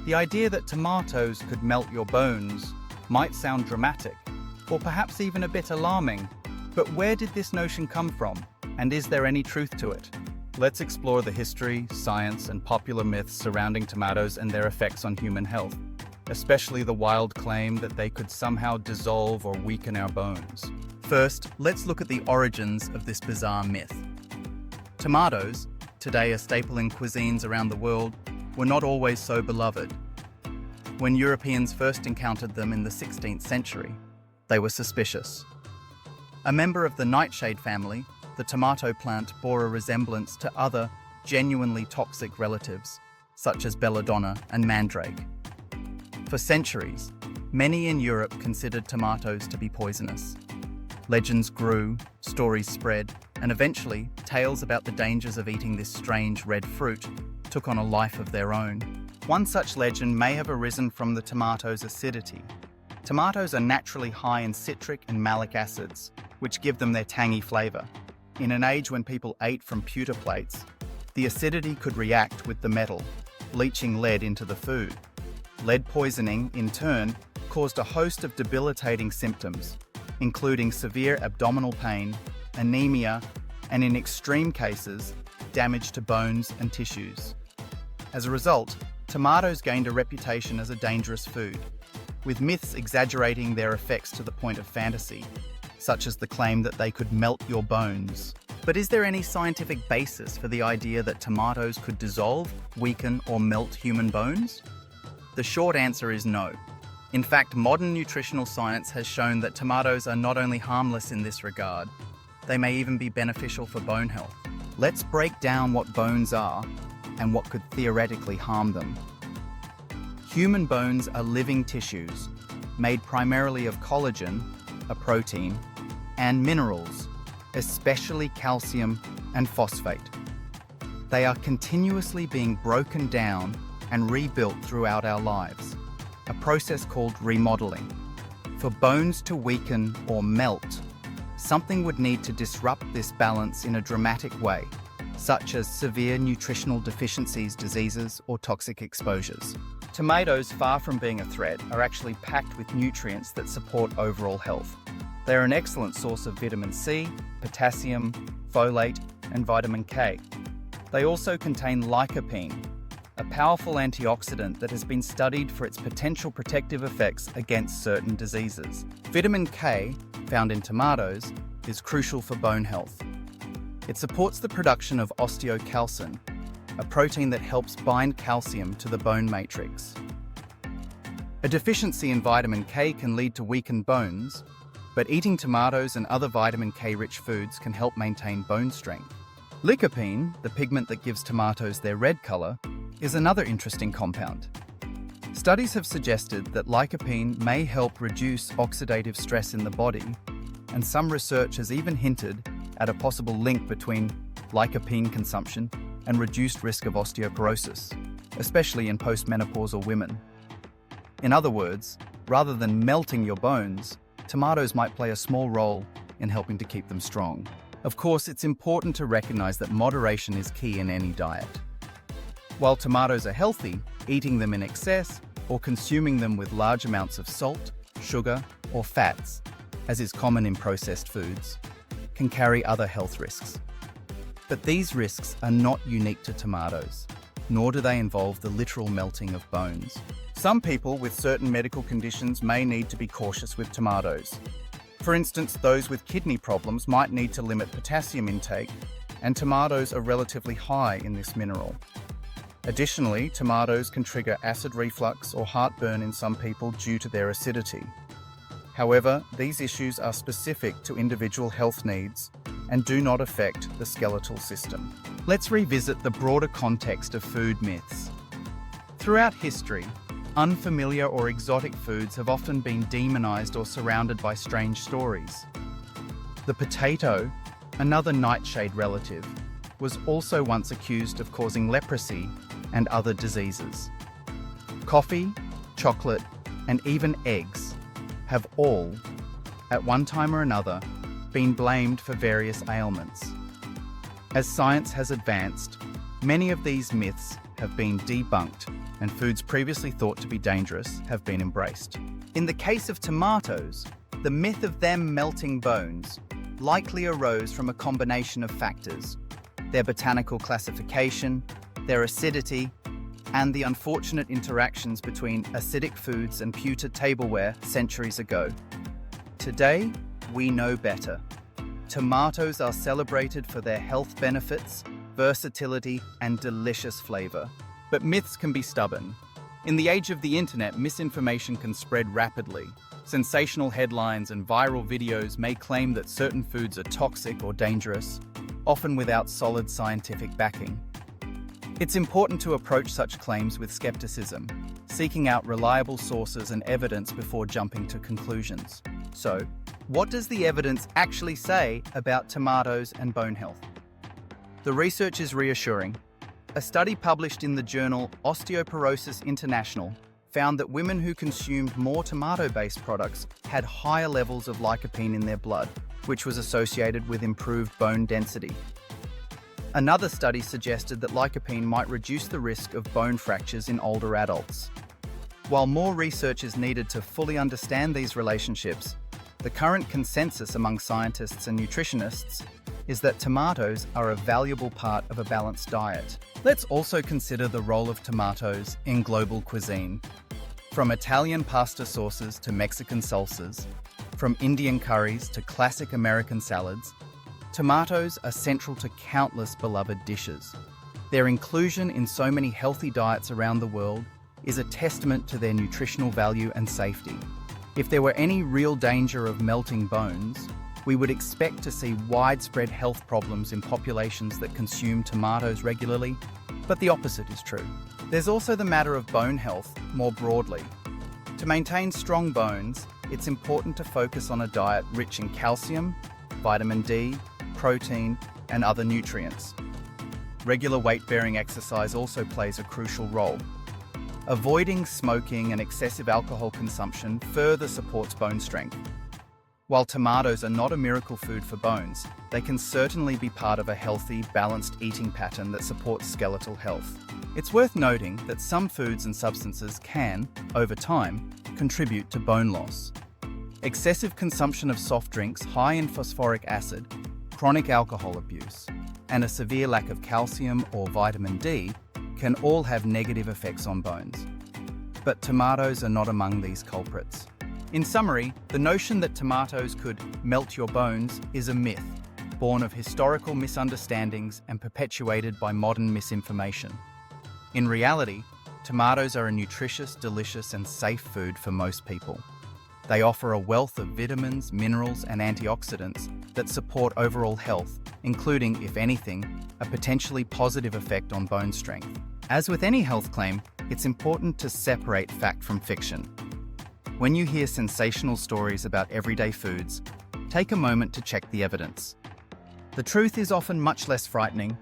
The idea that tomatoes could melt your bones might sound dramatic, or perhaps even a bit alarming, but where did this notion come from, and is there any truth to it? Let's explore the history, science, and popular myths surrounding tomatoes and their effects on human health, especially the wild claim that they could somehow dissolve or weaken our bones. First, let's look at the origins of this bizarre myth. Tomatoes, today a staple in cuisines around the world, were not always so beloved. When Europeans first encountered them in the 16th century, they were suspicious. A member of the nightshade family, the tomato plant bore a resemblance to other, genuinely toxic relatives, such as belladonna and mandrake. For centuries, many in Europe considered tomatoes to be poisonous. Legends grew, stories spread, and eventually, tales about the dangers of eating this strange red fruit took on a life of their own. One such legend may have arisen from the tomato's acidity. Tomatoes are naturally high in citric and malic acids, which give them their tangy flavour. In an age when people ate from pewter plates, the acidity could react with the metal, leaching lead into the food. Lead poisoning, in turn, caused a host of debilitating symptoms, including severe abdominal pain, anemia, and in extreme cases, damage to bones and tissues. As a result, tomatoes gained a reputation as a dangerous food, with myths exaggerating their effects to the point of fantasy, such as the claim that they could melt your bones. But is there any scientific basis for the idea that tomatoes could dissolve, weaken, or melt human bones? The short answer is no. In fact, modern nutritional science has shown that tomatoes are not only harmless in this regard, they may even be beneficial for bone health. Let's break down what bones are and what could theoretically harm them. Human bones are living tissues, made primarily of collagen, a protein, and minerals, especially calcium and phosphate. They are continuously being broken down and rebuilt throughout our lives, a process called remodeling. For bones to weaken or melt, something would need to disrupt this balance in a dramatic way, such as severe nutritional deficiencies, diseases, or toxic exposures. Tomatoes, far from being a threat, are actually packed with nutrients that support overall health. They're an excellent source of vitamin C, potassium, folate, and vitamin K. They also contain lycopene, a powerful antioxidant that has been studied for its potential protective effects against certain diseases. Vitamin K, found in tomatoes, is crucial for bone health. It supports the production of osteocalcin, a protein that helps bind calcium to the bone matrix. A deficiency in vitamin K can lead to weakened bones, but eating tomatoes and other vitamin K-rich foods can help maintain bone strength. Lycopene, the pigment that gives tomatoes their red colour, is another interesting compound. Studies have suggested that lycopene may help reduce oxidative stress in the body, and some research has even hinted at a possible link between lycopene consumption and reduced risk of osteoporosis, especially in postmenopausal women. In other words, rather than melting your bones, tomatoes might play a small role in helping to keep them strong. Of course, it's important to recognize that moderation is key in any diet. While tomatoes are healthy, eating them in excess or consuming them with large amounts of salt, sugar, or fats, as is common in processed foods, can carry other health risks. But these risks are not unique to tomatoes, nor do they involve the literal melting of bones. Some people with certain medical conditions may need to be cautious with tomatoes. For instance, those with kidney problems might need to limit potassium intake, and tomatoes are relatively high in this mineral. Additionally, tomatoes can trigger acid reflux or heartburn in some people due to their acidity. However, these issues are specific to individual health needs and do not affect the skeletal system. Let's revisit the broader context of food myths. Throughout history, unfamiliar or exotic foods have often been demonized or surrounded by strange stories. The potato, another nightshade relative, was also once accused of causing leprosy and other diseases. Coffee, chocolate, and even eggs have all, at one time or another, been blamed for various ailments. As science has advanced, many of these myths have been debunked, and foods previously thought to be dangerous have been embraced. In the case of tomatoes, the myth of them melting bones likely arose from a combination of factors: their botanical classification, their acidity, and the unfortunate interactions between acidic foods and pewter tableware centuries ago. Today, we know better. Tomatoes are celebrated for their health benefits, versatility, and delicious flavor. But myths can be stubborn. In the age of the internet, misinformation can spread rapidly. Sensational headlines and viral videos may claim that certain foods are toxic or dangerous, often without solid scientific backing. It's important to approach such claims with skepticism, seeking out reliable sources and evidence before jumping to conclusions. So, what does the evidence actually say about tomatoes and bone health? The research is reassuring. A study published in the journal Osteoporosis International found that women who consumed more tomato-based products had higher levels of lycopene in their blood, which was associated with improved bone density. Another study suggested that lycopene might reduce the risk of bone fractures in older adults. While more research is needed to fully understand these relationships, the current consensus among scientists and nutritionists is that tomatoes are a valuable part of a balanced diet. Let's also consider the role of tomatoes in global cuisine. From Italian pasta sauces to Mexican salsas, from Indian curries to classic American salads, tomatoes are central to countless beloved dishes. Their inclusion in so many healthy diets around the world is a testament to their nutritional value and safety. If there were any real danger of melting bones, we would expect to see widespread health problems in populations that consume tomatoes regularly, but the opposite is true. There's also the matter of bone health more broadly. To maintain strong bones, it's important to focus on a diet rich in calcium, vitamin D, protein, and other nutrients. Regular weight-bearing exercise also plays a crucial role. Avoiding smoking and excessive alcohol consumption further supports bone strength. While tomatoes are not a miracle food for bones, they can certainly be part of a healthy, balanced eating pattern that supports skeletal health. It's worth noting that some foods and substances can, over time, contribute to bone loss. Excessive consumption of soft drinks high in phosphoric acid, chronic alcohol abuse, and a severe lack of calcium or vitamin D can all have negative effects on bones. But tomatoes are not among these culprits. In summary, the notion that tomatoes could melt your bones is a myth, born of historical misunderstandings and perpetuated by modern misinformation. In reality, tomatoes are a nutritious, delicious, and safe food for most people. They offer a wealth of vitamins, minerals, and antioxidants that support overall health, including, if anything, a potentially positive effect on bone strength. As with any health claim, it's important to separate fact from fiction. When you hear sensational stories about everyday foods, take a moment to check the evidence. The truth is often much less frightening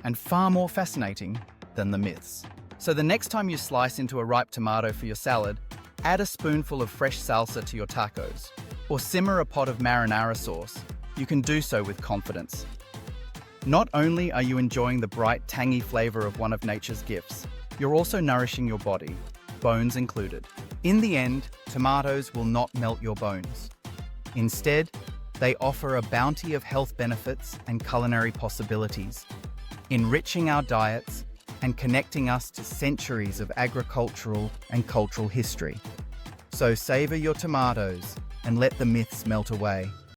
and far more fascinating than the myths. So the next time you slice into a ripe tomato for your salad, add a spoonful of fresh salsa to your tacos, or simmer a pot of marinara sauce. You can do so with confidence. Not only are you enjoying the bright, tangy flavor of one of nature's gifts, you're also nourishing your body, bones included. In the end, tomatoes will not melt your bones. Instead, they offer a bounty of health benefits and culinary possibilities, enriching our diets and connecting us to centuries of agricultural and cultural history. So savor your tomatoes and let the myths melt away.